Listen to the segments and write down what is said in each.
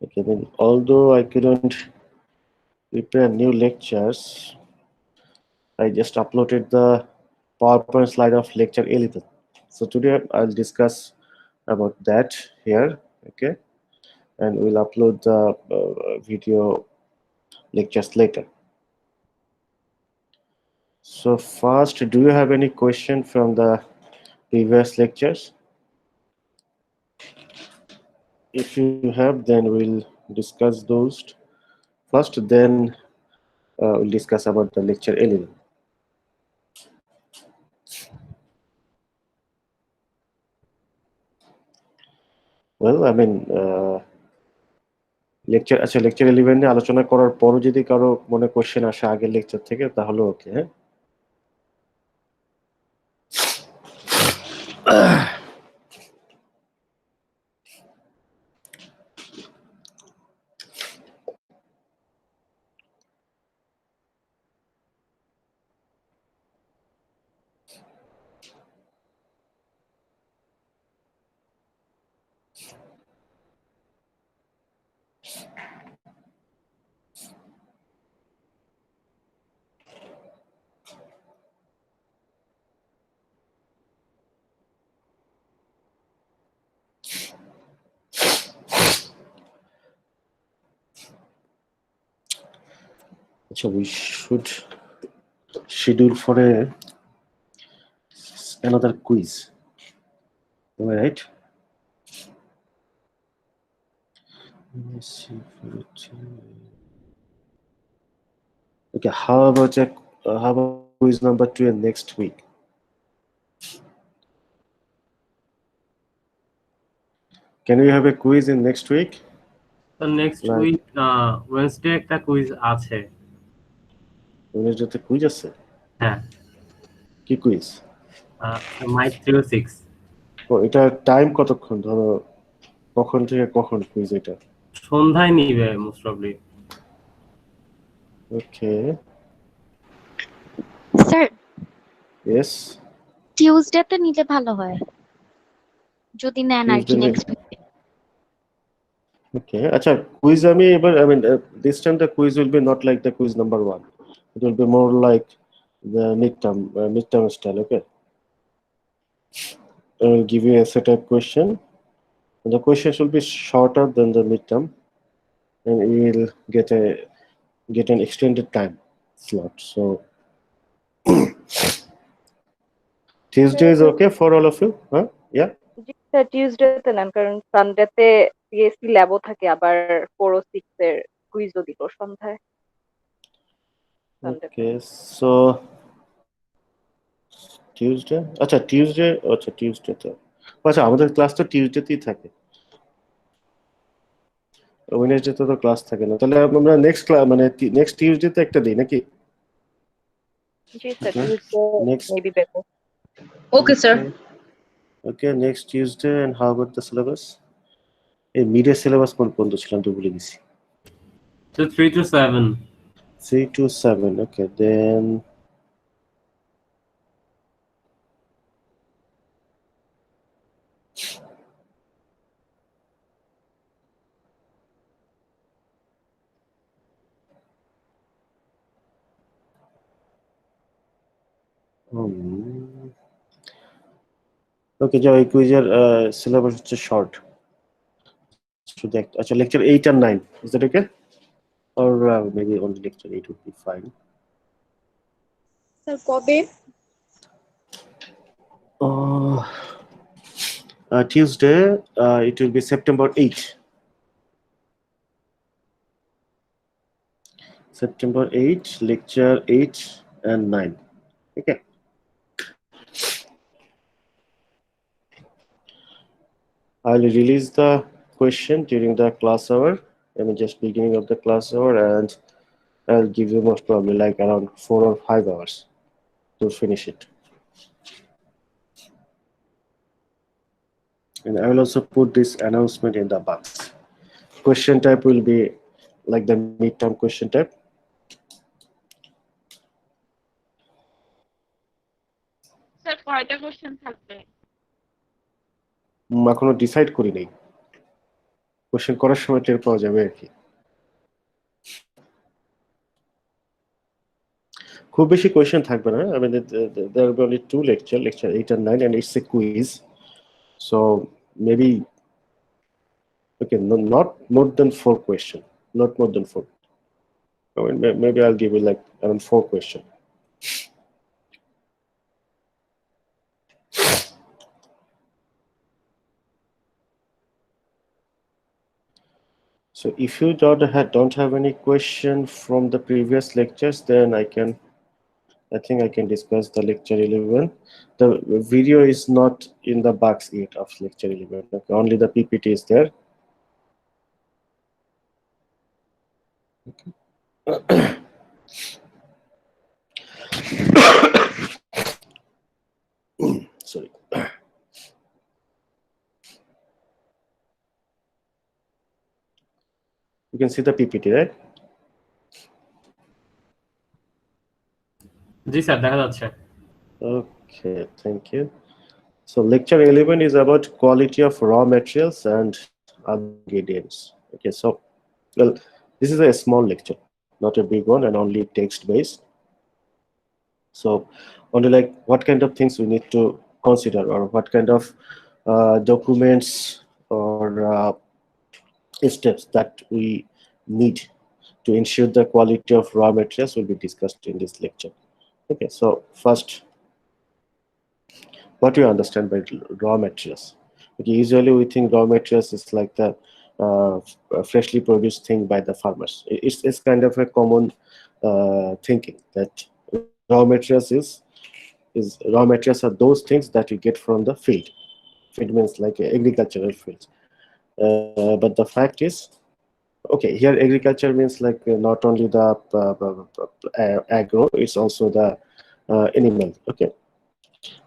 Okay, then although I couldn't prepare new lectures, I just uploaded the PowerPoint slide of lecture 11. So today I'll discuss about that here, okay, and we'll upload the video lectures later. So first, do you have any question from the previous lectures? If you have, then we'll discuss those first, then we'll discuss about the lecture 11. Well, I mean, lecture 11 নিয়ে আলোচনা করার পরও যদি কারো মনে question আসে আগের lecture থেকে তাহলে ওকে, হ্যাঁ। So we should schedule for another quiz. Am I right? Let me see for it. Okay, how about quiz number 2 and next week? Can we have a quiz in next week? So next week Wednesday একটা quiz আছে। Wednesday তে quiz আছে? হ্যাঁ। কি quiz? Mic 306। ও, এটা time কতক্ষণ, ধরো কখন থেকে কখন কুইজ এটা? সন্ধ্যায় নিবে most probably. Okay sir, yes, টিউসডেতে নিলে ভালো হয় যদি নেন আর কি নেক্সট উইকে। Okay, acha, quiz I mean, this time the quiz will be not like the quiz number 1. It will be more like the midterm style, okay? I will give you a set of question. And the questions will be shorter than the midterm, and you will get an extended time slot. So Tuesday is okay for all of you, huh? Yeah. টিউসডেতে নেন, কারণ সানডেতে PSC ল্যাবও থাকে, আবার 406 এর কুইজও দিল সন্ধ্যায়। Okay, so Tuesday, Tuesday তো আচ্ছা, আমাদের ক্লাস তো টিউসডেতেই থাকে, ওয়েডনেসডে তো ক্লাস থাকে না, তাহলে আমরা নেক্সট মানে নেক্সট টিউসডেতে একটা দিই নাকি? জি sir, Tuesday Next. Maybe better. Okay, sir. Okay, next Tuesday. And how about the syllabus? এই মিডের সিলেবাস কোন পর্যন্ত ছিলাম তো ভুলে গেছি। So 3 to 7. 3 to 7. Okay, then ওকে, যাও, এই কুইজের সিলেবাস হচ্ছে শর্ট, শুধু একটা। আচ্ছা, lecture 8 and 9, is that okay? Or maybe only lecture 8 would be fine. Sir, কবে? Tuesday, it will be September 8. September 8, lecture 8 and 9. Okay. I'll release the question during the class hour. I mean, just beginning of the class hour, and I'll give you most probably like around 4 or 5 hours to finish it. And I will also put this announcement in the box. Question type will be like the midterm question type. Sir, কয়টা question থাকবে? এখনো decide করি নাই। Question করার সময় টের পাওয়া যাবে আর কি। খুব বেশি কোয়েশ্চেন থাকবে না। I mean, there will be only two lecture 8 and 9, and it's a quiz. So maybe, okay, not more than 4 question, not more than 4. I mean, maybe I'll give you like around 4 question. So if you don't have any question from the previous lectures, then I think I can discuss the lecture 11. The video is not in the box yet of lecture 11. Okay, only the PPT is there. Sorry. You can see the PPT, right? জি sir, দেখা যাচ্ছে। Okay, thank you. So lecture 11 is about quality of raw materials and other ingredients. Okay, so, well, this is a small lecture, not a big one, and only text based. So only like what kind of things we need to consider, or what kind of documents or steps that we need to ensure the quality of raw materials will be discussed in this lecture. Okay, so first, what do you understand by raw materials? Okay, usually we think raw materials is like the freshly produced thing by the farmers. It's kind of a common thinking that raw materials raw materials are those things that you get from the field. Field means like agricultural fields. But the fact is, okay, here agriculture means like not only the agro, it's also the animal. Okay.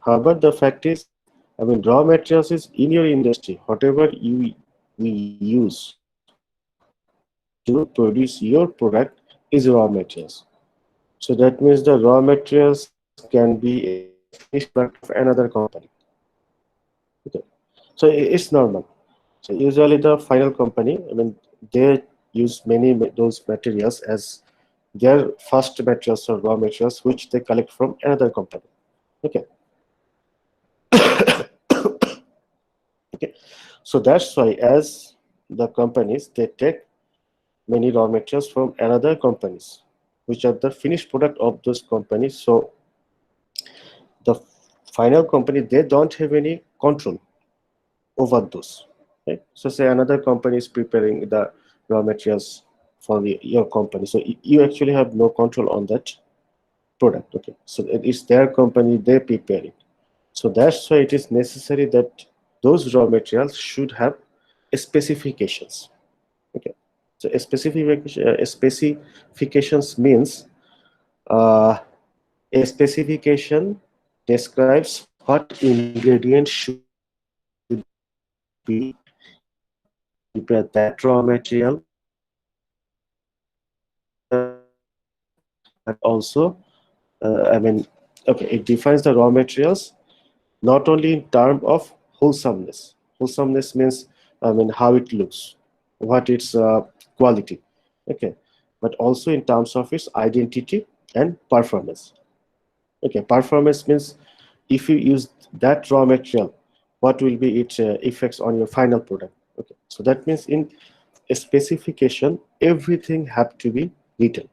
However, the fact is, I mean, raw materials is in your industry. Whatever we use to produce your product is raw materials. So that means the raw materials can be a finished product of another company. Okay. So it's normal. So usually the final company, I mean, they use many those materials as their first materials or raw materials, which they collect from another company. Okay. Okay. So that's why, as the companies, they take many raw materials from another companies, which are the finished product of those companies. So the final company, they don't have any control over those. Right? So say another company is preparing the raw materials for your company. So you actually have no control on that product. Okay. So it's their company, they prepare it. So that's why it is necessary that those raw materials should have specifications. Okay. So specifications means a specification describes what ingredients should be used to prepare that raw material, but also, I mean, okay, it defines the raw materials not only in terms of wholesomeness. Wholesomeness means, I mean, how it looks, what its quality, okay, but also in terms of its identity and performance. Okay, performance means if you use that raw material, what will be its effects on your final product. Okay, so that means in a specification, everything have to be written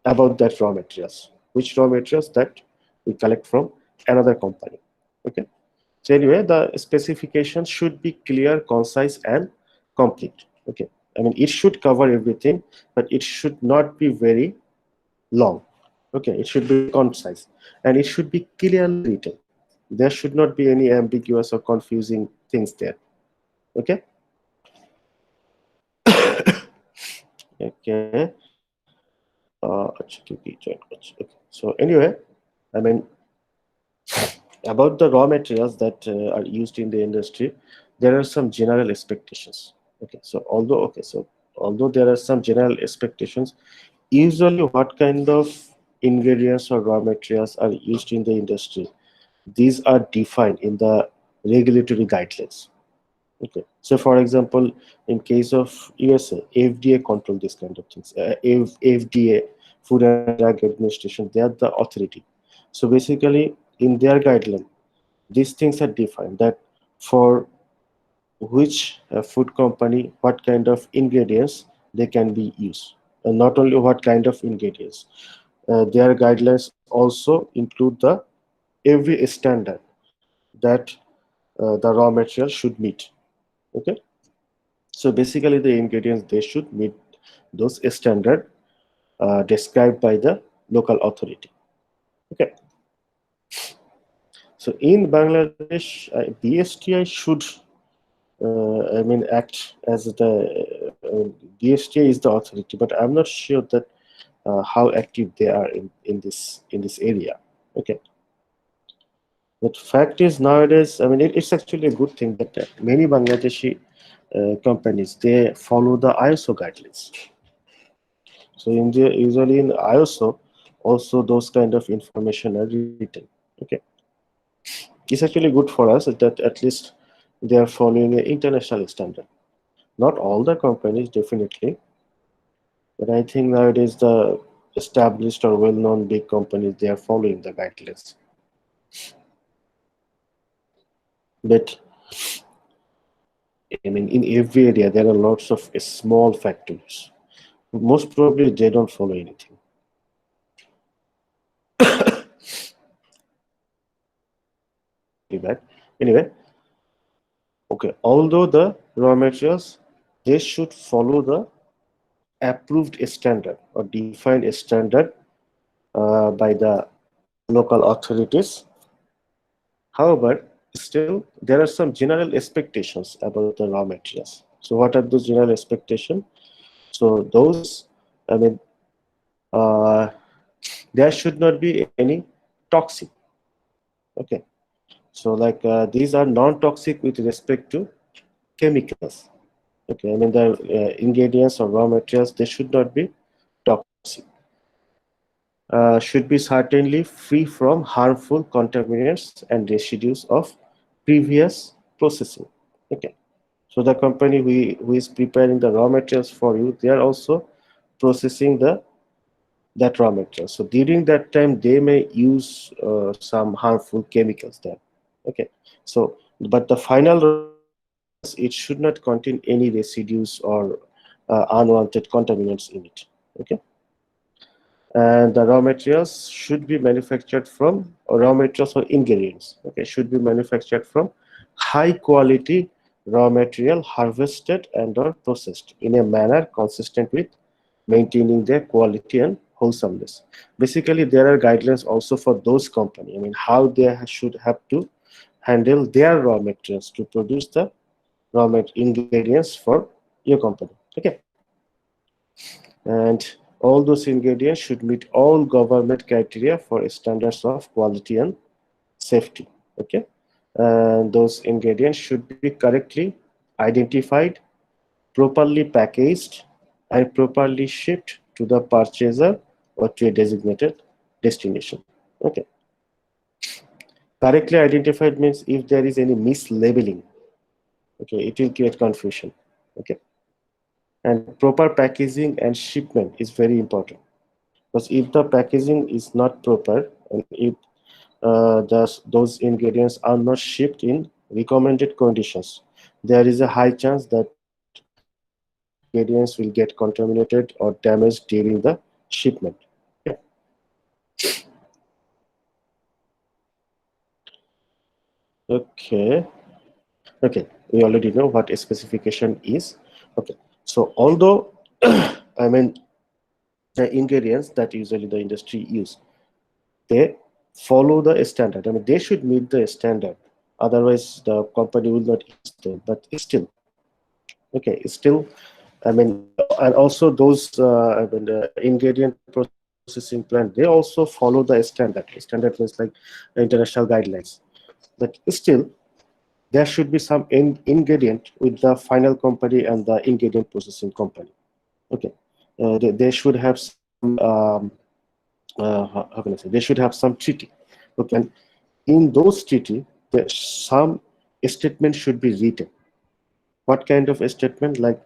about that raw materials, which raw materials that we collect from another company. Okay, so anyway, the specification should be clear, concise, and complete. Okay, I mean, it should cover everything, but it should not be very long. Okay, it should be concise, and it should be clearly written. There should not be any ambiguous or confusing things there. Okay. Okay. Okay. So anyway, I mean, about the raw materials that are used in the industry, there are some general expectations. Okay, so although there are some general expectations, usually what kind of ingredients or raw materials are used in the industry, these are defined in the regulatory guidelines. Okay, so for example, in case of USA, FDA control this kind of things. FDA, Food and Drug Administration, they are the authority. So basically, in their guideline, these things are defined that for which food company, what kind of ingredients they can be used, and not only what kind of ingredients. Their guidelines also include the every standard that the raw material should meet. Okay, so basically the ingredients they should meet those standard described by the local authority. Okay, so in Bangladesh, BSTI should act as the BSTI is the authority, but I'm not sure that how active they are in this area. Okay, but fact is nowadays, it's actually a good thing that many Bangladeshi companies they follow the ISO guidelines. So usually in ISO, also those kind of information are written. Okay, it's actually good for us that at least they are following an international standard. Not all the companies, definitely, but I think nowadays the established or well-known big companies they are following the guidelines. But in every area there are lots of small factories. Most probably they don't follow anything. Bad. Anyway, okay. Although the raw materials they should follow the approved standard or defined standard by the local authorities. However, still there are some general expectations about the raw materials. So what are those general expectations? So those, I mean, uh, there should not be any toxic. Okay. So like these are non-toxic with respect to chemicals. Okay. The ingredients or raw materials, they should not be toxic. Should be certainly free from harmful contaminants and residues of previous processing. Okay. So the company who is preparing the raw materials for you, they are also processing that raw material. So during that time, they may use some harmful chemicals there. Okay. So, but the final raw materials, it should not contain any residues or unwanted contaminants in it. Okay. And the raw materials should be manufactured from, or raw materials or ingredients, okay, should be manufactured from high quality raw material harvested and or processed in a manner consistent with maintaining their quality and wholesomeness. Basically there are guidelines also for those companies, how they should have to handle their raw materials to produce the raw ingredients for your company. Okay, and all those ingredients should meet all government criteria for standards of quality and safety. Okay, and those ingredients should be correctly identified, properly packaged, and properly shipped to the purchaser or to a designated destination. Okay, correctly identified means if there is any mislabeling, okay, it will create confusion. Okay, and proper packaging and shipment is very important. Because if the packaging is not proper and if those ingredients are not shipped in recommended conditions, there is a high chance that those ingredients will get contaminated or damaged during the shipment. Okay. Okay. Okay. We already know what a specification is. Okay. So although I mean the ingredients that usually the industry use, they follow the standard. They should meet the standard. Otherwise, the company will not use them. But still, okay, still, and also those the ingredient processing plant, they also follow the standard. Standard means like international guidelines. But still, there should be some ingredient with the final company and the ingredient processing company. Okay, they should have some. How can I say? They should have some treaty. Okay, and in those treaty, some statement should be written. What kind of a statement? Like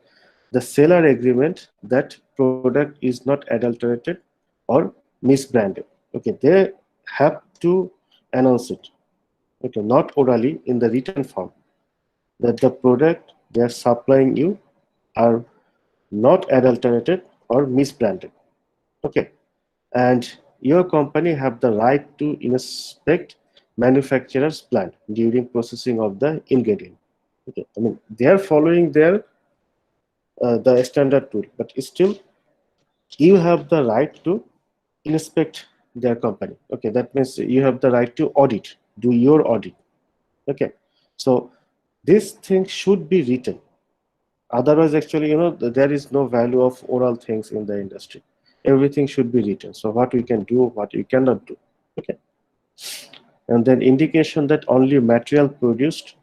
the seller agreement that product is not adulterated or misbranded. Okay, they have to announce it. Okay, not orally, in the written form, that the product they are supplying you are not adulterated or misbranded. Okay, and your company have the right to inspect manufacturer's plant during processing of the ingredient. Okay, I mean they are following their the standard tool, but still you have the right to inspect their company. Okay, that means you have the right to audit, do your audit. Okay, so this thing should be written. Otherwise, actually, there is no value of oral things in the industry. Everything should be written. So what we can do, what we cannot do. Okay, and then indication that only material produced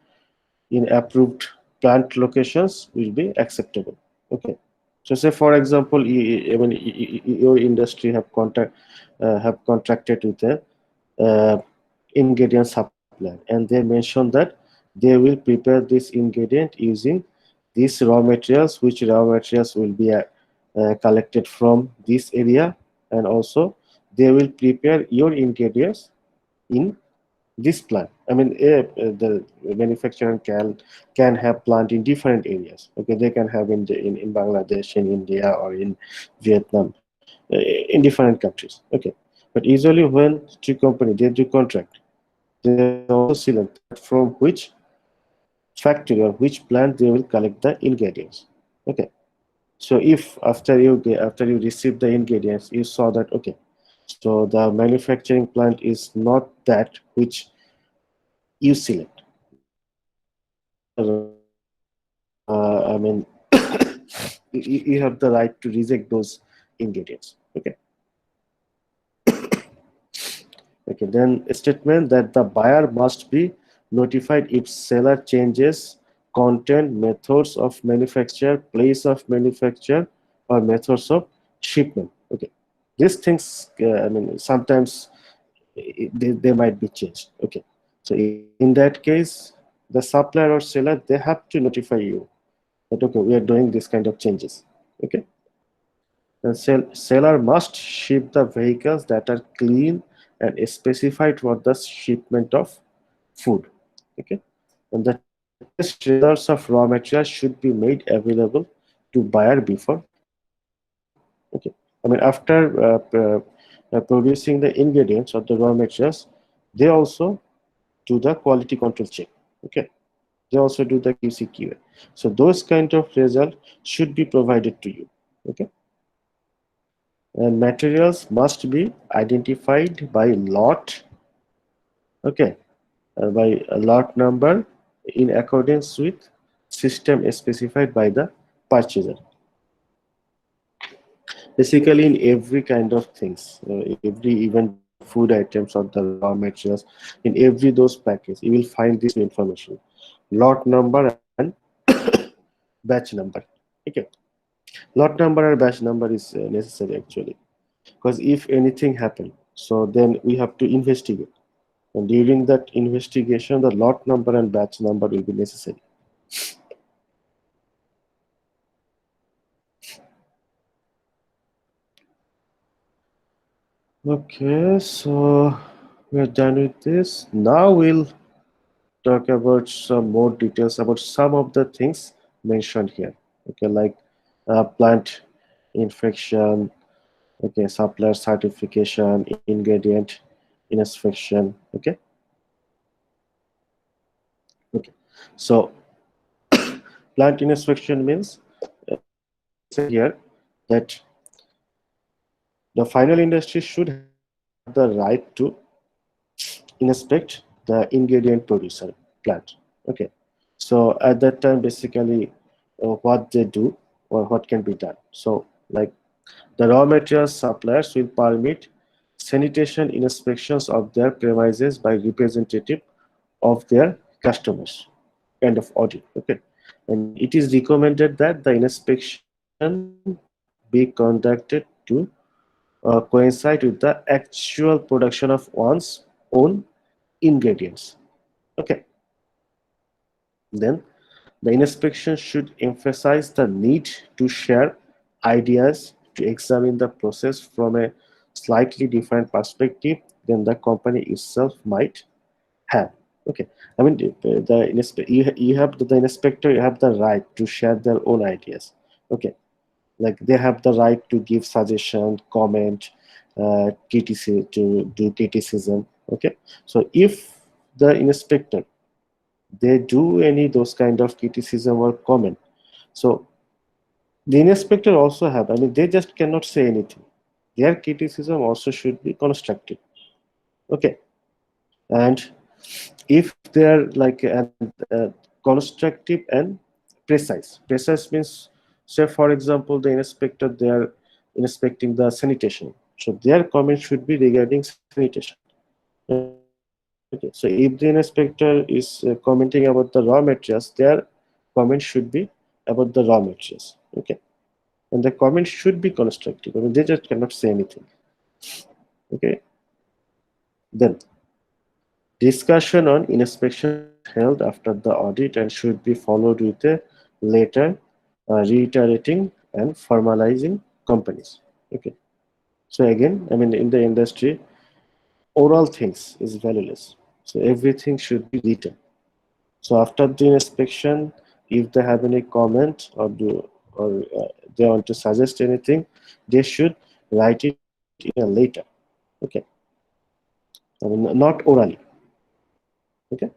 in approved plant locations will be acceptable. Okay, so say for example, your industry have contracted with a ingredient supplier, and they mention that they will prepare this ingredient using these raw materials, which raw materials will be collected from this area, and also they will prepare your ingredients in this plant. I mean, the manufacturer can have plant in different areas. Okay, they can have in Bangladesh, in India, or in Vietnam, in different countries. Okay, but usually when two company they do contract, they also select that from which factory or which plant they will collect the ingredients. Okay, so if after you receive the ingredients, you saw that okay, so the manufacturing plant is not that which you select, then you have the right to I mean you have the right to reject those ingredients. Okay. Okay, then a statement that the buyer must be notified if seller changes content, methods of manufacture, place of manufacture, or methods of shipment. Okay, these things, I mean, sometimes they might be changed. Okay, so in that case, the supplier or seller, they have to notify you that okay, we are doing this kind of changes. Okay, the seller must ship the vehicles that are clean and specified for the shipment of food. Okay, and the test results of raw materials should be made available to buyer before shipment. Okay, I mean after producing the ingredients or the raw materials, they also do the quality control check. Okay, they also do the QC/QA. So those kind of result should be provided to you. Okay, and materials must be identified by lot. Okay, by a lot number in accordance with system specified by the purchaser. Basically, in every kind of things, every even the food items or the raw materials, in every those packets, you will find this information: lot number and batch number. Okay, lot number or batch number is necessary actually, because if anything happen, so then we have to investigate. And during that investigation, the lot number and batch number will be necessary. Okay, so we're done with this. Now we'll talk about some more details about some of the things mentioned here. Okay, like plant infection, okay, supplier certification, ingredient inspection. Okay, okay. So plant inspection means they say here that the final industry should have the right to inspect the ingredient producer plant. Okay, so at that time, basically, what they do or what can be done. So, like the raw materials suppliers will permit sanitation inspections of their premises by representative of their customers, kind of audit. Okay, and it is recommended that the inspection be conducted to coincide with the actual production of one's own ingredients. Okay, then The inspection should emphasize the need to share ideas to examine the process from a slightly different perspective than the company itself might have. Okay, I mean you have the inspector, you have the right to share their own ideas. Okay, like they have the right to give suggestion, comment, to do criticism. Okay, so if the inspector they do any those kind of criticism or comment, so the inspector also have, I mean they just cannot say anything. Their criticism also should be constructive. Okay, and if they are like constructive and precise means, say for example the inspector they are inspecting the sanitation, so their comment should be regarding sanitation. Okay, so if the inspector is commenting about the raw materials, their comment should be about the raw materials. Okay, and the comment should be constructive, I mean they just cannot say anything. Okay, then discussion on inspection is held after the audit and should be followed with a letter reiterating and formalizing companies. Okay. So again, I mean, in the industry, oral things is valueless. So everything should be written. So after the inspection, if they have any comment or they want to suggest anything, they should write it in a letter. Okay. I mean, not orally. Okay.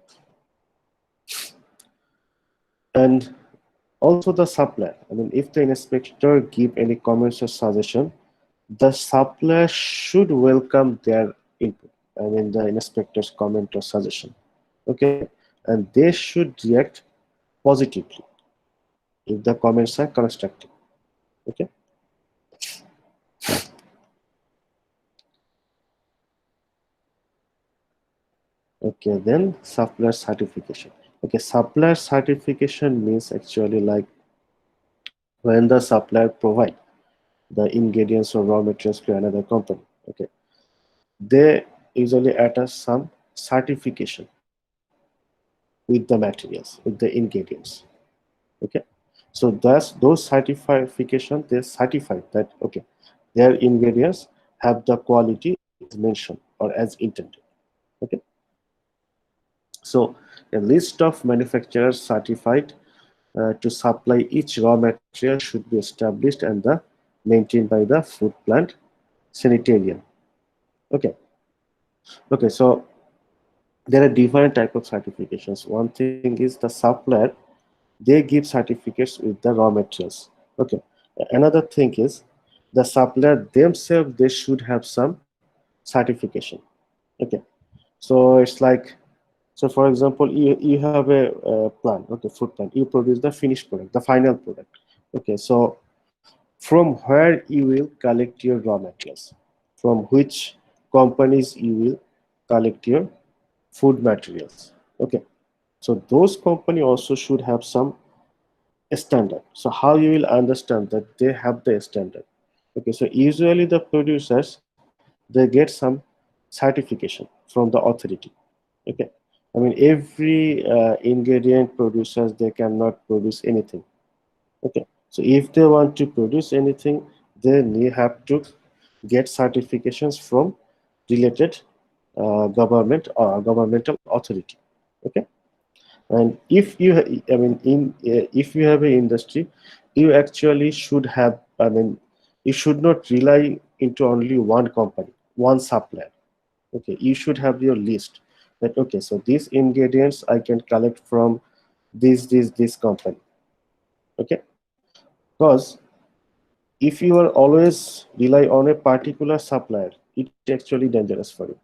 And also the supplier, I mean if the inspector give any comments or suggestion, the supplier should welcome their input, I mean the inspector's comment or suggestion. Okay, and they should react positively if the comments are constructive. Okay, okay, then supplier certification. Okay, supplier certification means actually like when the supplier provide the ingredients or raw materials to another company. Okay, they usually attach some certification with the materials, with the ingredients. Okay, so those certification they certify that okay their ingredients have the quality as mentioned or as intended. Okay, so a list of manufacturers certified to supply each raw material should be established and the maintained by the food plant sanitarian. Okay, okay, so there are different type of certifications. One thing is the supplier, they give certificates with the raw materials. Okay, another thing is the supplier themselves, they should have some certification. Okay, so it's like, so for example you have a, plant, okay, food plant, you produce the finished product, the final product. Okay, so from where you will collect your raw materials, from which companies you will collect your food materials. Okay, so those company also should have some standard. So how you will understand that they have the standard? Okay, so usually the producers they get some certification from the authority. Okay, I mean every ingredient producers they cannot produce anything. Okay, so if they want to produce anything, then you have to get certifications from related government or governmental authority. Okay, and if you I mean in if you have an industry, you actually should have, I mean you should not rely into only one company, one supplier. Okay, you should have your list that okay, so these ingredients I can collect from this company. Okay, because if you are always rely on a particular supplier, it's actually dangerous for you.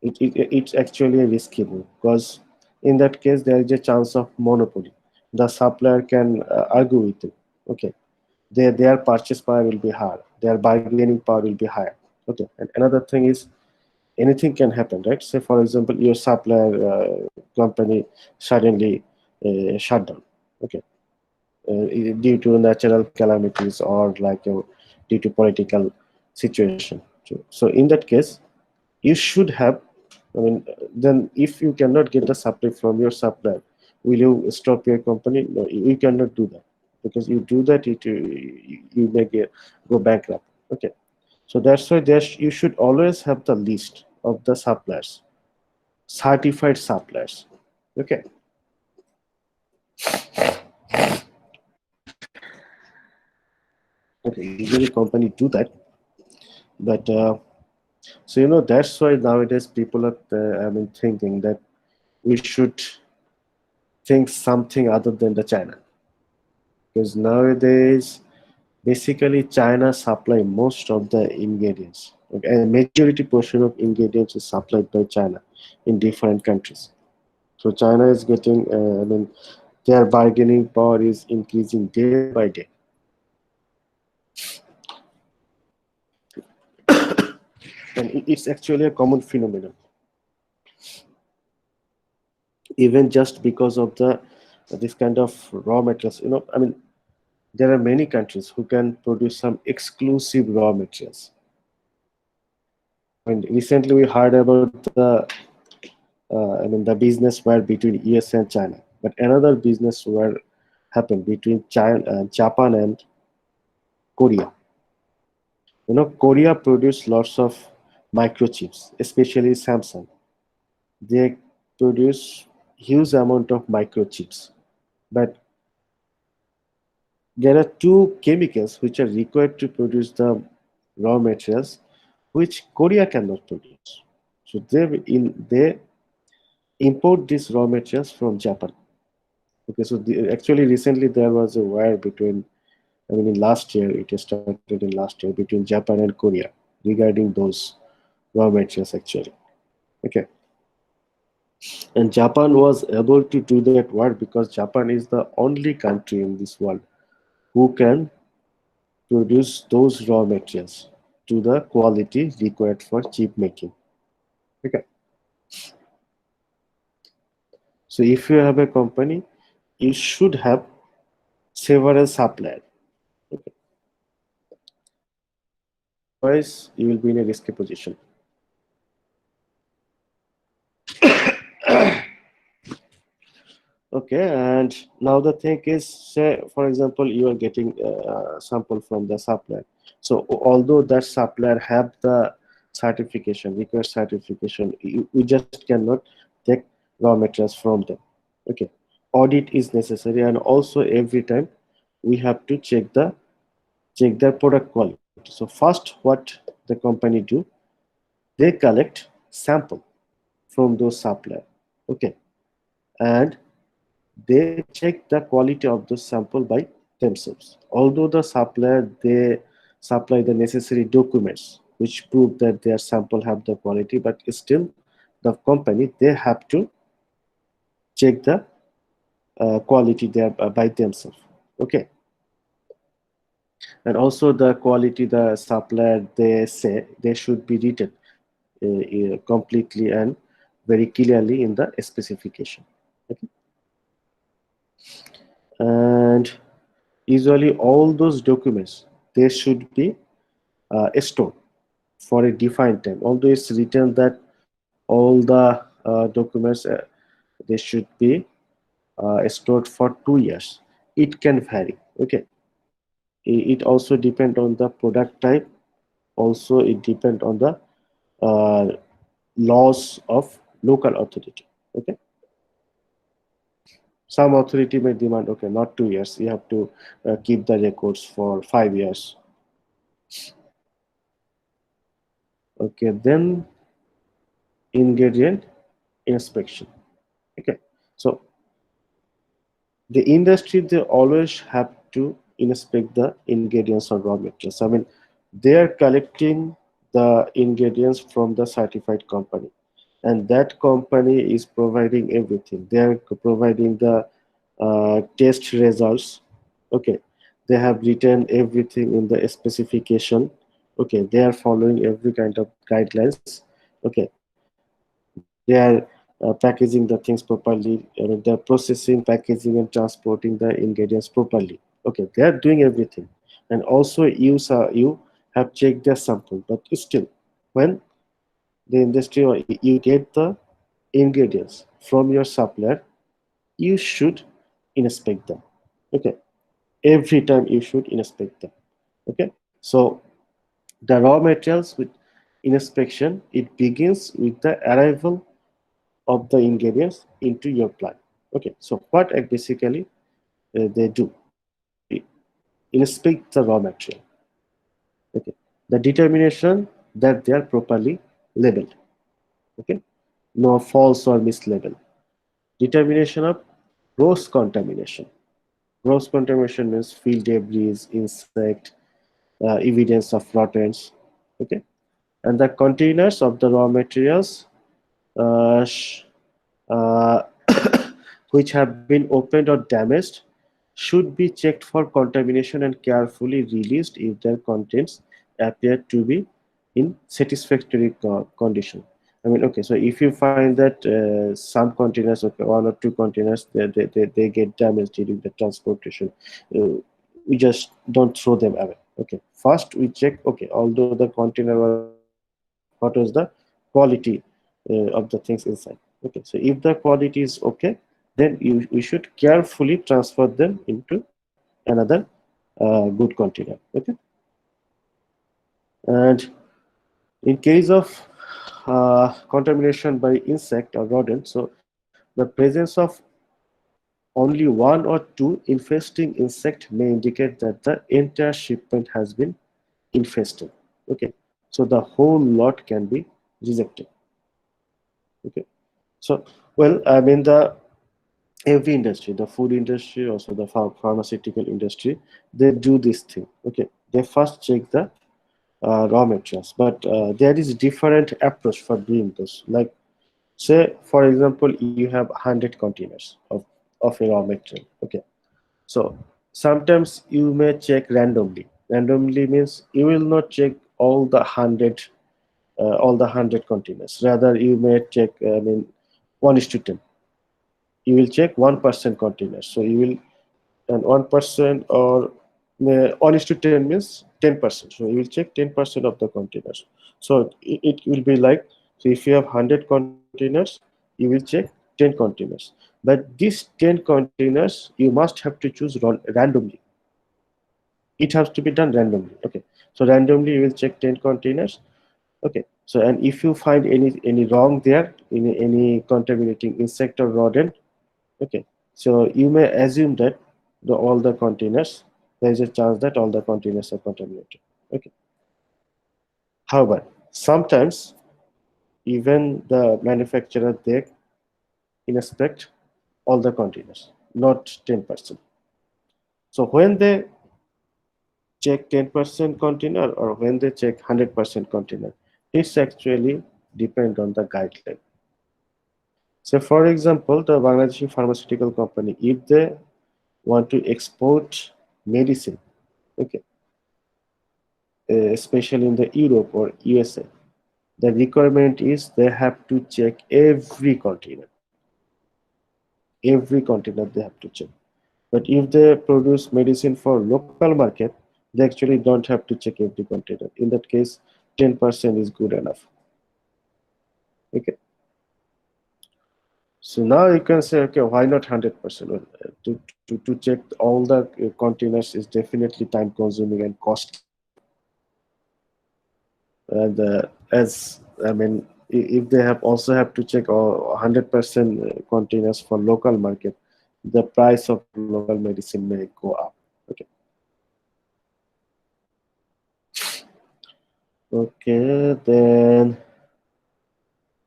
It's actually a risky move, because in that case there is a chance of monopoly. The supplier can argue with you. Okay, their purchase power will be higher, their bargaining power will be higher. Okay, and another thing is anything can happen, right? Say for example your supplier company suddenly shut down. Okay, due to natural calamities or like due to political situation. So in that case you should have, I mean then if you cannot get the supply from your supplier, will you stop your company? No, you cannot do that, because you do that, you may go bankrupt. Okay, so that's why you should always have the list of the suppliers, certified suppliers. Okay. Okay, usually company do that, but so that's why nowadays people are thinking that we should think something other than the China, because nowadays basically China supply most of the ingredients. Okay, and majority portion of ingredients is supplied by China in different countries. So China is getting, their bargaining power is increasing day by day. And it's actually a common phenomenon, even just because of the this kind of raw materials. There are many countries who can produce some exclusive raw materials. And recently we heard about the business war between US and China. But another business war happened between China, Japan and Korea. Korea produced lots of microchips, especially Samsung. They produce huge amount of microchips. But there are two chemicals which are required to produce the raw materials, which Korea cannot produce. So they import these raw materials from Japan. Okay, so actually recently there was a war between, in last year, it started in last year between Japan and Korea regarding those raw materials actually. Okay, and Japan was able to do that war because Japan is the only country in this world who can produce those raw materials to the quality required for chip making. Okay, so if you have a company, you should have several suppliers. Okay. Otherwise, you will be in a risky position. Okay, and now the thing is, say for example, you are getting a sample from the supplier. So although that supplier have the certification, required certification, we just cannot take raw materials from them. Okay, audit is necessary, and also every time we have to check their product quality. So first, what the company do, they collect sample from those supplier. Okay, and they check the quality of the sample by themselves. Although the supplier, they supply the necessary documents which prove that their sample have the quality, but still the company, they have to check the quality there by themselves. Okay, and also the quality the supplier, they say they should be written completely and very clearly in the specification. Okay, and usually all those documents, they should be stored for a defined time. Although it's written that all the documents, they should be stored for 2 years. It can vary. Okay, it also depend on the product type. Also, it depend on the uh, laws of local authority. Okay, some authority may demand, okay, not 2 years. You have to keep the records for 5 years. Okay, then ingredient inspection. Okay, so the industry, they always have to inspect the ingredients or raw materials. They are collecting the ingredients from the certified company, and that company is providing everything. They are providing the test results. Okay, they have written everything in the specification. Okay, they are following every kind of guidelines. Okay, they are packaging the things properly. They're processing, packaging, and transporting the ingredients properly. Okay, they are doing everything, and also you have checked their sample, but still, when the industry, or you get the ingredients from your supplier, you should inspect them. Okay, every time you should inspect them. Okay, so the raw materials with inspection, it begins with the arrival of the ingredients into your plant. Okay, so what basically they do, they inspect the raw material. Okay, the determination that they are properly labeled. Okay, no false or mislabel. Determination of gross contamination. Gross contamination means field debris, insect, evidence of rottenness. Okay, and the containers of the raw materials uh, uh, which have been opened or damaged should be checked for contamination and carefully released if their contents appear to be in satisfactory condition. I mean, okay, so if you find that some containers, okay, one or two containers, they get damaged during the transportation, uh, we just don't throw them away. Okay, first we check, okay, although the container was damaged, what was the quality of the things inside. Okay, so if the quality is okay, then we should carefully transfer them into another good container. Okay, and in case of contamination by insect or rodent, so the presence of only one or two infesting insect may indicate that the entire shipment has been infested. Okay, so the whole lot can be rejected. Okay, so well, I mean, the every industry, the food industry, also the pharmaceutical industry, they do this thing. Okay, they first check the raw materials, but there is different approach for doing this. Like, say for example, you have 100 containers of a raw material. Okay, so sometimes you may check randomly. Randomly means you will not check all the 100 containers. Rather, you may check, I mean, 1:10. You will check 1% containers. So you will, and 1% or 1:10 means 10%. So you will check 10% of the containers. So it will be like, so if you have 100 containers, you will check 10 containers. But these 10 containers you must have to choose randomly. It has to be done randomly. Okay, so randomly you will check 10 containers. Okay, so and if you find any wrong there, any contaminating insect or rodent, okay, so you may assume that all the containers, there is a chance that all the containers are contaminated. Okay, however, sometimes even the manufacturer, they inspect all the containers, not 10%. So when they check 10% container or when they check 100% container, it's actually depend on the guideline. So for example, the Bangladeshi pharmaceutical company, if they want to export medicine, okay, especially in the Europe or USA, the requirement is they have to check every container. Every container they have to check. But if they produce medicine for local market, they actually don't have to check every container. In that case, 10% is good enough. Okay. So now you can say, okay, why not 100%? Well, to check all the containers is definitely time consuming and costly. And as I mean, if they have also have to check all 100% containers for local market, the price of local medicine may go up. Okay. Okay, then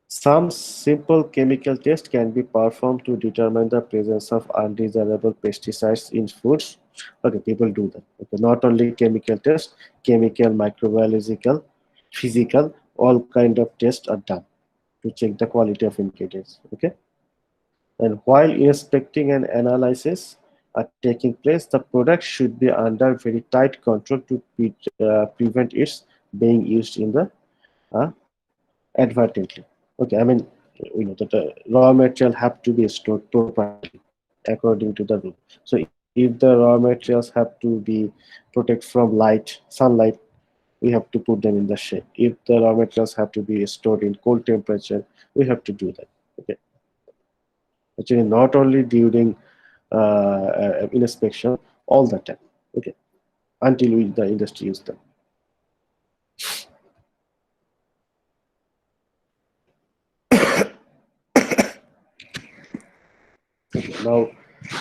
some simple chemical tests can be performed to determine the presence of undesirable pesticides in foods. Okay, people do that. Okay, not only chemical tests, chemical, microbiological, physical, all kind of tests are done to check the quality of ingredients. Okay, and while inspecting and analysis are taking place, the product should be under very tight control to prevent its being used in the advertently. Okay, I mean, we know that the raw material have to be stored properly according to the rule. So if the raw materials have to be protect from sunlight, we have to put them in the shade. If the raw materials have to be stored in cold temperature, we have to do that. Okay, Actually, not only during inspection, all the time. Okay, until the industry use them. Now,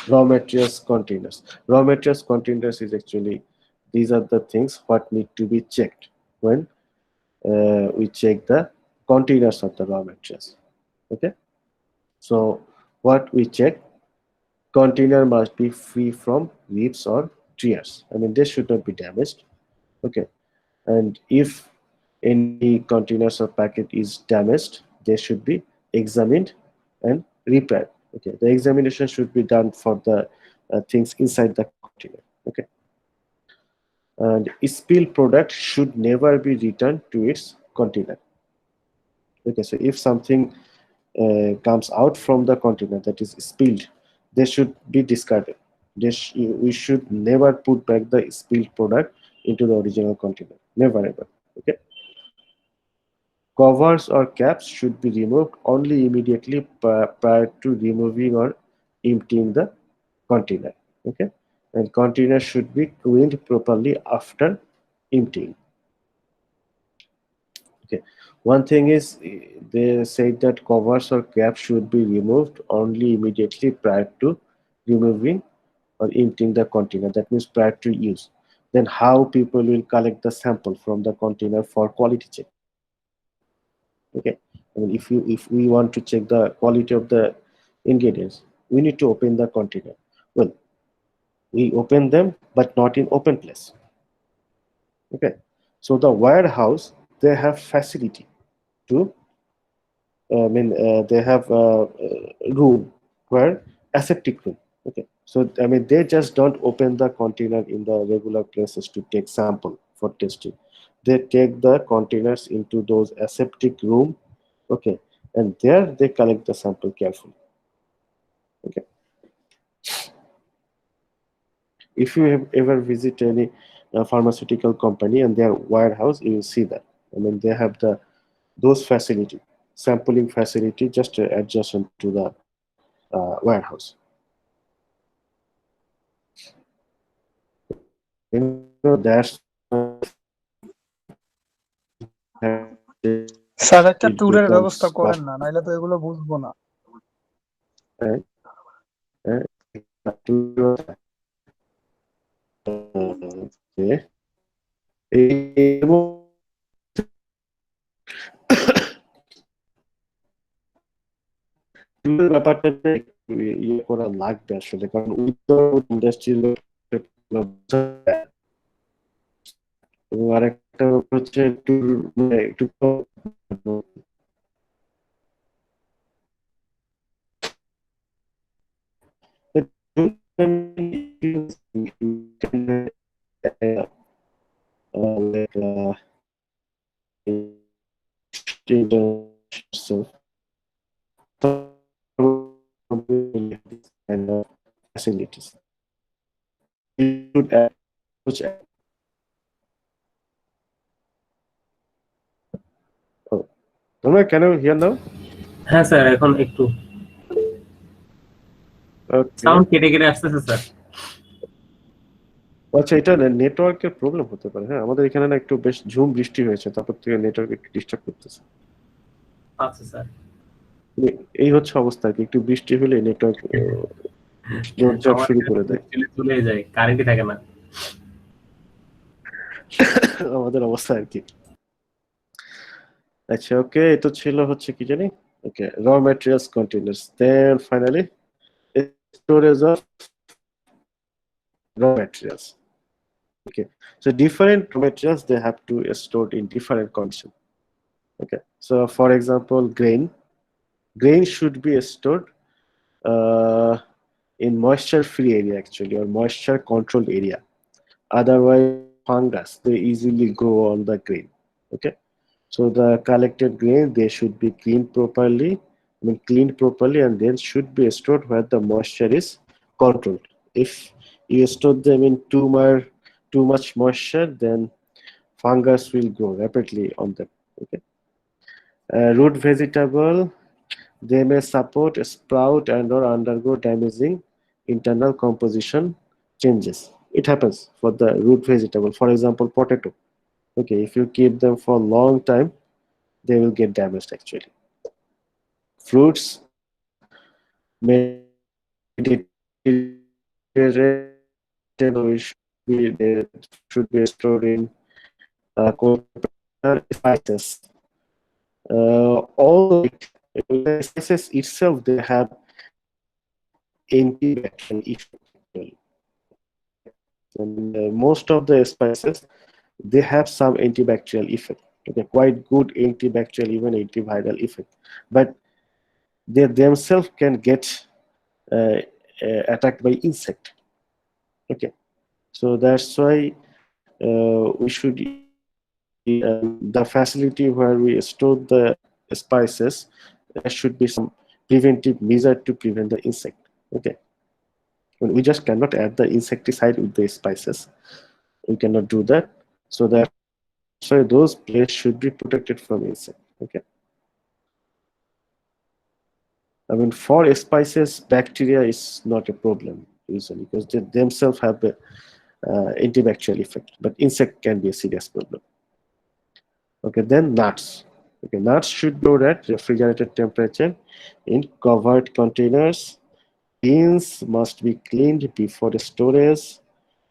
raw materials containers. Raw materials containers is actually, these are the things what need to be checked when we check the containers of the raw materials. Okay, so what we check, container must be free from rips or tears. I mean, they should not be damaged. Okay, and if any containers or packet is damaged, they should be examined and repaired. Okay, the examination should be done for the things inside the container. Okay, and spilled product should never be returned to its container. Okay, so if something comes out from the container that is spilled, they should be discarded. We should never put back the spilled product into the original container. Never ever. Okay. Covers or caps should be removed only immediately prior to removing or emptying the container. Okay, and container should be cleaned properly after emptying. Okay, one thing is they said that covers or caps should be removed only immediately prior to removing or emptying the container. That means prior to use. Then how people will collect the sample from the container for quality check? Okay, I mean, if we want to check the quality of the ingredients, we need to open the container. Well, we open them, but not in open place. Okay, so the warehouse, they have facility to, they have a room where aseptic room. Okay, so I mean, they just don't open the container in the regular places to take sample for testing. They take the containers into those aseptic room. Okay, and there they collect the sample carefully. Okay, if you have ever visit any pharmaceutical company and their warehouse, you will see that. I mean, they have those facility, sampling facility, just adjacent to the warehouse. That's sir একটা it ট্যুরের becomes ব্যবস্থা করেন না, নাইলে তো এগুলো বুঝবো না। okay. ব্যাপারটা ইয়ে করা লাগবে আসলে, কারণ ইন্ডাস্ট্রিয়াল আরেকটা হচ্ছে একটু মানে একটু like kind of facilities. You should add which can you hear now? হ্যাঁ স্যার, এখন একটু Okay. সাউন্ড কেটে কেটে আসতেছে স্যার। আচ্ছা, এটা নেটওয়ার্কের প্রবলেম হতে পারে। হ্যাঁ, আমাদের এখানে না একটু বেশ ঝুম বৃষ্টি হয়েছে, তারপর থেকে নেটওয়ার্ক একটু ডিস্টার্ব করতেছে। আচ্ছা স্যার, এই হচ্ছে অবস্থা কি, একটু বৃষ্টি হলে নেটওয়ার্ক জোরজার শুরু করে দেয়। চলে যায়, কারেন্টই থাকে না। আমাদের অবস্থা আর কি। আচ্ছা, ওকে, এটা ছিল হচ্ছে কি জানি, okay, raw materials containers, then finally storage of raw materials. Okay, so different raw materials, they have to stored in different condition. Okay, so for example, grain should be stored in moisture free area actually, or moisture controlled area. Otherwise fungus, they easily grow on the grain. Okay, so the collected grain, they should be cleaned properly, and then should be stored where the moisture is controlled. If you store them in too much moisture, then fungus will grow rapidly on them. Okay, root vegetable, They may support, sprout, and or undergo damaging internal composition changes. It happens for the root vegetable, for example, potato. Okay, if you keep them for a long time, they will get damaged actually. Fruits may deteriorate, so they should be stored in cold temperature. Spices, although the spices itself, they have antibacterial effect actually. I mean, most of the spices, they have some antibacterial effect. Okay, quite good antibacterial, even antiviral effect, but they themselves can get uh, attacked by insect. Okay, so that's why we should the facility where we store the spices, there should be some preventive measure to prevent the insect. Okay, we just cannot add the insecticide with the spices. We cannot do that. So that's why those places should be protected from insect. Okay. I mean, for spices, bacteria is not a problem usually because they themselves have a antibacterial effect, but insect can be a serious problem. Okay, then nuts. Okay, nuts should be stored at refrigerated temperature in covered containers. Beans must be cleaned before the storage.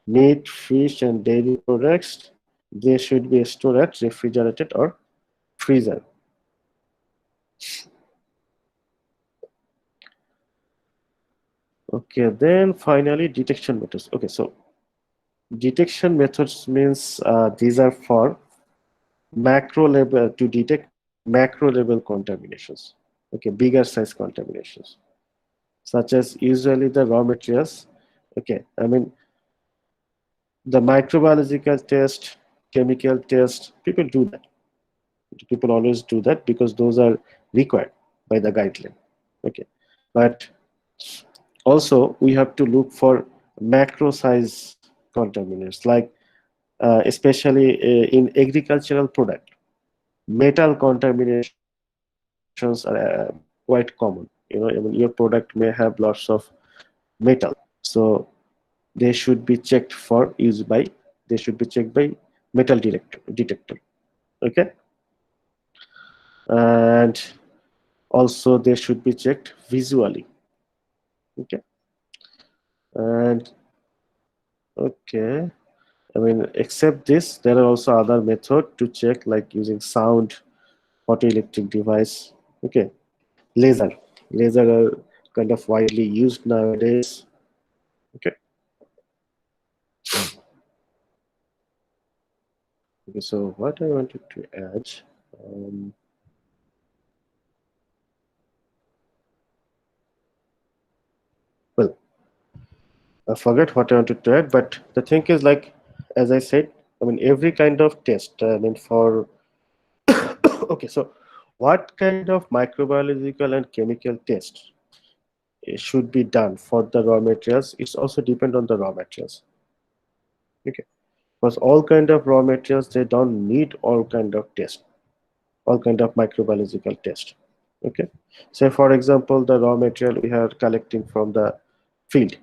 Meat, fish, and dairy products, they should be stored at refrigerated or freezer. Okay, then finally detection methods. Okay, so detection methods means these are for macro level to detect macro level contaminations. Okay, bigger size contaminations, such as usually the raw materials. Okay, I mean the microbiological test, chemical test, people do that. People always do that because those are required by the guideline. Okay, but also we have to look for macro size contaminants, like especially in agricultural product, metal contaminations are quite common. I mean, your product may have lots of metal, so they should be checked for use by, they should be checked by metal detector. Okay, and also they should be checked visually. Okay, and okay, I mean, except this, there are also other method to check, like using sound, photoelectric device. Okay, laser, laser are kind of widely used nowadays. Okay, okay. So what I wanted to add, um, well, I forget what I wanted to add, but the thing is, like, as I said, I mean, every kind of test. I mean, for okay, so what kind of microbiological and chemical test should be done for the raw materials? It's also depend on the raw materials. Okay, because all kind of raw materials, they don't need all kind of test, all kind of microbiological test. Okay, so for example, the raw material we are collecting from the field.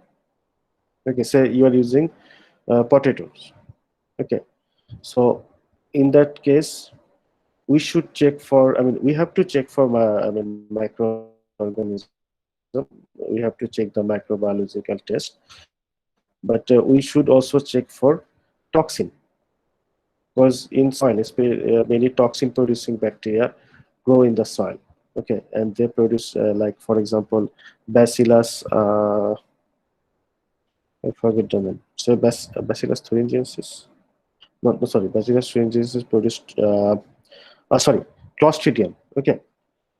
Okay, say you are using potatoes. Okay, so in that case, we should check for, I mean, we have to check for I mean, microorganism. We have to check the microbiological test, but we should also check for toxin, because in soil, many toxin producing bacteria grow in the soil. Okay, and they produce like, for example, bacillus, I forget the name, so bacillus thuringiensis, no, sorry, bacillus thuringiensis produced sorry, clostridium. Okay,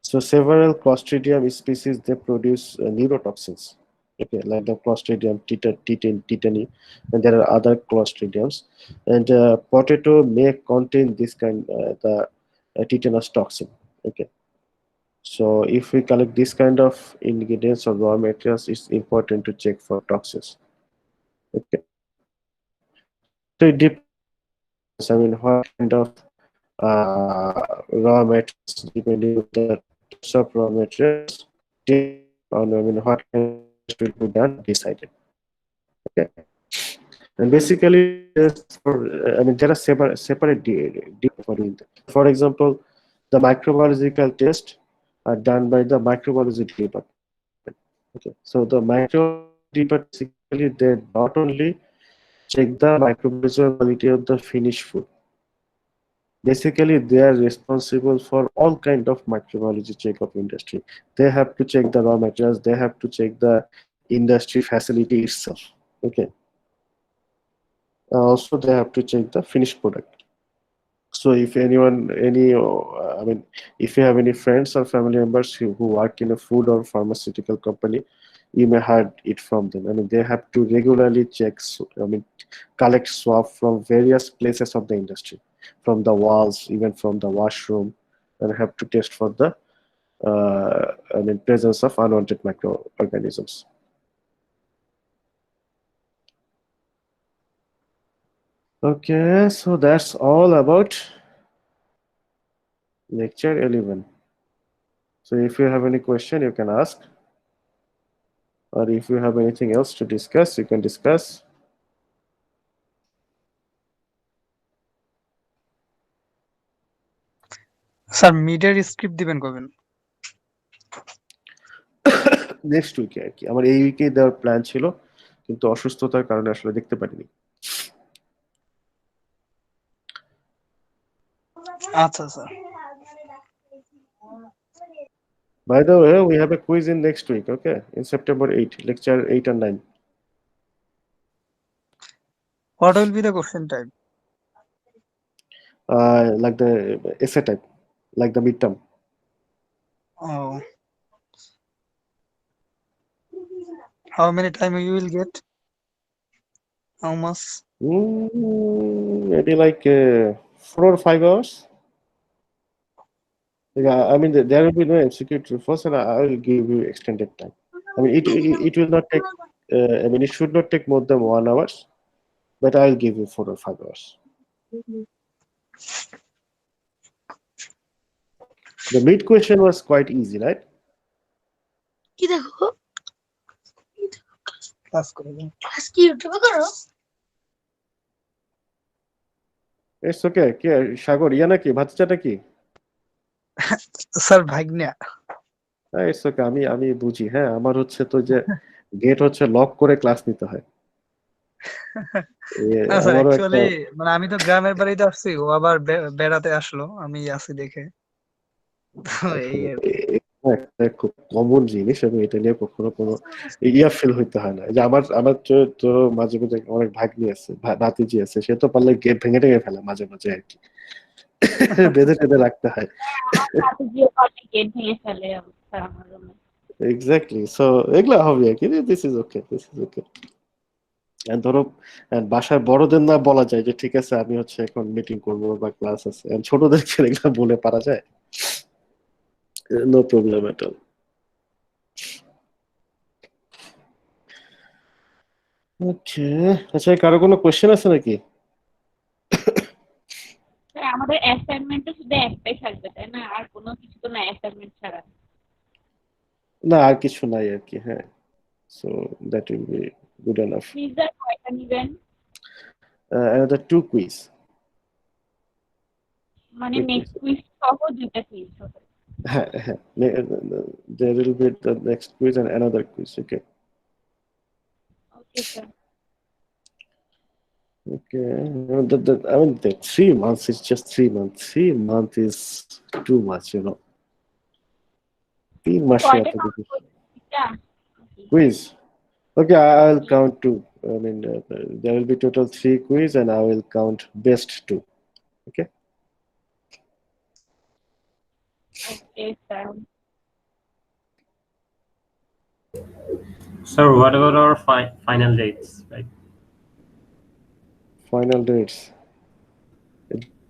so several clostridium species, they produce neurotoxins. Okay, like the clostridium tetani, and there are other clostridiums, and potato may contain this kind the tetanus toxin. Okay, so if we collect this kind of ingredients or raw materials, it's important to check for toxins. Okay, so it depends. I mean, what kind of raw materials, depending on the type of of raw materials, what will be done, decided. Okay, and basically, there are separate for doing that. For example, the microbiological tests are done by the microbiology department. Okay, so the microbiology department basically they not only check the microbiological quality of the finished food. Basically, they are responsible for all kind of microbiology check of industry. They have to check the raw materials. They have to check the industry facility itself. Okay. Also, they have to check the finished product. So, if if you have any friends or family members who work in a food or pharmaceutical company, you may heard it from them. They have to regularly check. Collect swab from various places of the industry, from the walls, even from the washroom, and have to test for the presence of unwanted microorganisms. Okay, so that's all about lecture 11. So if you have any question, you can ask, or if you have anything else to discuss, you can discuss. Sir মিডের script দিবেন কবেন? Next উইকে আর কি, আমার এই উইকে দেওয়ার plan ছিল, কিন্তু অসুস্থতার কারণে আসলে দেখতে পারিনি। আচ্ছা sir. By the way, we have a quiz in next week, okay? In September 8, lecture 8 and 9. What will be the question type? Like the essay type, like the midterm. Oh. How many time you will get? How much? Maybe like 4 or 5 hours. There will be no MCQ first, and I will give you extended time. It will not take. It should not take more than 1 hour, but I will give you 4 or 5 hours. The mid question was quite easy, right? কি দেখো class করে দিন। Class কি ইউটিউবে করো? It's okay. কি সাগর ইয়া নাকি ভাতচাটা কি? স্যার ভাগ্না। It's okay. আমি বুঝি, হ্যাঁ, আমার হচ্ছে তো যে গেট হচ্ছে লক করে ক্লাস নিতে হয়। না স্যার, আমারও একটা অ্যাকচুয়ালি মানে আমি তো গ্রামের বাড়িতে আসছি, ও আবার বেড়াতে আসলো, আমি আছি দেখে। তো এই আর কি। একটা খুব কমন জিনিস, এবং এটা নিয়ে কখনো কোনো ফিল হইতে হয় না। যে আমার তো মাঝে মাঝে অনেক ভাগ্নি আছে, ভাতিজি আছে, সে তো পারলে গেট ভেঙে টেঙে ফেলে মাঝে মাঝে আর কি। বেঁধে টেঁধে রাখতে হয়। এক্স্যাক্টলি, সো এগুলা হবে আর কি। This is okay. ধরো বাসায় বড়দের না বলা যায় যে ঠিক আছে আমি হচ্ছে এখন মিটিং করবো বা ক্লাস আছে, ছোটদেরকে এগুলা বলে পারা যায়? No problem at all. Okay, আচ্ছা, কারো কোনো কোশ্চেন আছে নাকি? আমাদের অ্যাসাইনমেন্টে শুধু একটাই থাকবে, তাই না? আর কোনো কিছু তো না অ্যাসাইনমেন্ট ছাড়া? না, আর কিছু নাই আর কি। হ্যাঁ, so that will be good enough. কুইজটা কয়টা নেবেন? Another 2 quiz. মানে নেক্সট কুইজ সহ দুইটা কুইজ হবে? হ্যাঁ, there will be the next quiz and another quiz. Okay. Okay sir. Okay. The 3 months is just 3 months. 3 months is too much, 3 মাসে কয়টা এত কিছু এটা? quiz. Okay, I'll count 2. There will be total 3 quiz, and I will count best 2. Okay. Okay sir. Sir, what about our final dates? Right. Final dates.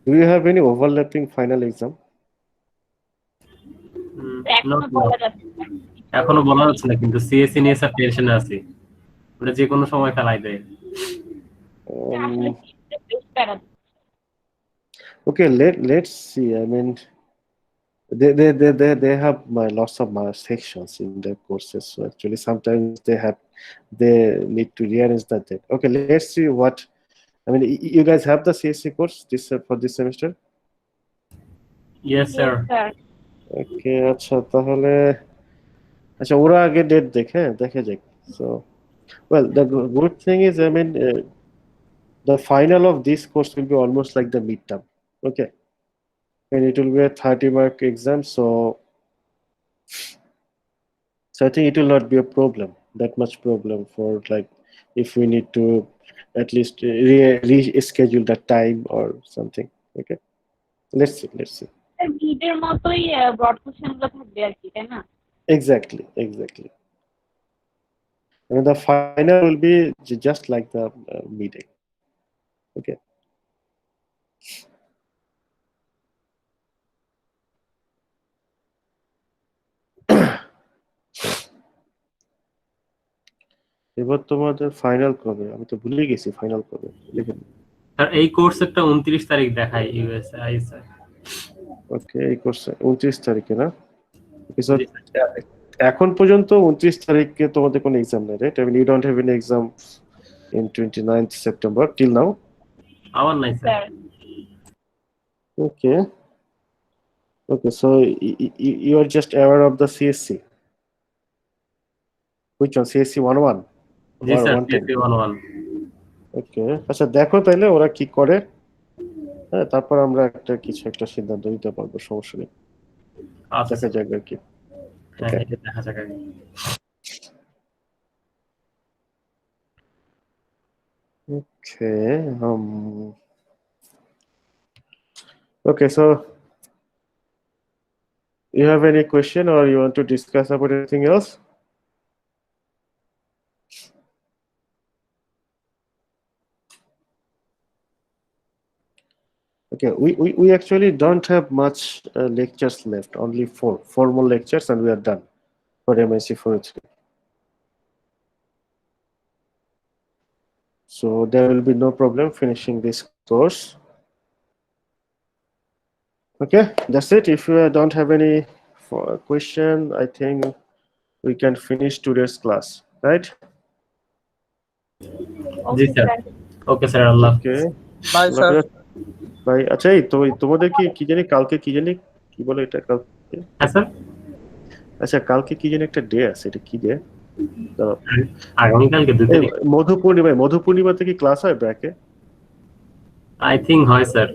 Do you have any overlapping final exam? এখনো বলা যাচ্ছে না। এখনো বলা যাচ্ছে না, কিন্তু CSC নিয়ে স্যার টেনশনে আছি, ওটা যে কোনো সময় ফেলাই দেয়। আসলে বেশ প্যারা। Okay, let's see. they have lots of sections in their courses. So actually, sometimes they need to rearrange that date. Okay, let's see what. I mean, you guys have the CSC course for this semester? Yes, sir. Yes, sir. Okay, আচ্ছা তাহলে আচ্ছা ওরা আগে date দেখে যাক. So, well, the good thing is, I mean, the final of this course will be almost like the midterm. Okay, and it will be a 30-mark exam. So I think it will not be a problem, that much problem for like if we need to at least reschedule the time or something. Okay, let's see. মিডের মতোই broad question গুলো থাকবে আর কি, তাই না? Exactly. I mean, the final will be just like the meeting. Okay. এবার তোমাদের final কবে? আমি তো ভুলে গেছি ফাইনাল কবে লিখে। স্যার এই কোর্সেরটা 29 তারিখ দেখায় ইউএসআই স্যার। ওকে, এই কোর্সে 29 তারিখে না? এখন পর্যন্ত 29 তারিখে তোমাদের কোনো এক্সাম নেই, right? I mean, you don't have any exam in 29th September till now? আমার নাই sir. Okay, so you are just aware of the CSC. Which one? CSC 101? G sir, 110? CSC 101। ওকে, আচ্ছা দেখো তাহলে ওরা কি করে, হ্যাঁ, তারপর আমরা কিছু একটা সিদ্ধান্ত নিতে পারবো, সমস্যা নেই। আচ্ছা দেখা যাক আর কি। হ্যাঁ, এটা দেখা যাক আগে। Okay, okay, so you have any question or you want to discuss about anything else? Okay, we actually don't have much lectures left, only four more lectures and we are done for MSc 403. So there will be no problem finishing this course. Okay, that's it. If you don't have any question, I think we can finish today's class, right? জি sir. Okay sir, আল্লাহ হাফেজ। Okay, bye sir. ভাই আচ্ছা, এই তো তোমাদের কি জানি কালকে কি বলে এটা কালকে? হ্যাঁ স্যার। আচ্ছা, কালকে কি জানি একটা ডে আছে, এটা কি ডে? আগামীকালকে 2 তারিখ। মধু পূর্ণিমাতে কি ক্লাস হয় ব্র্যাকে? আই থিংক হয় স্যার।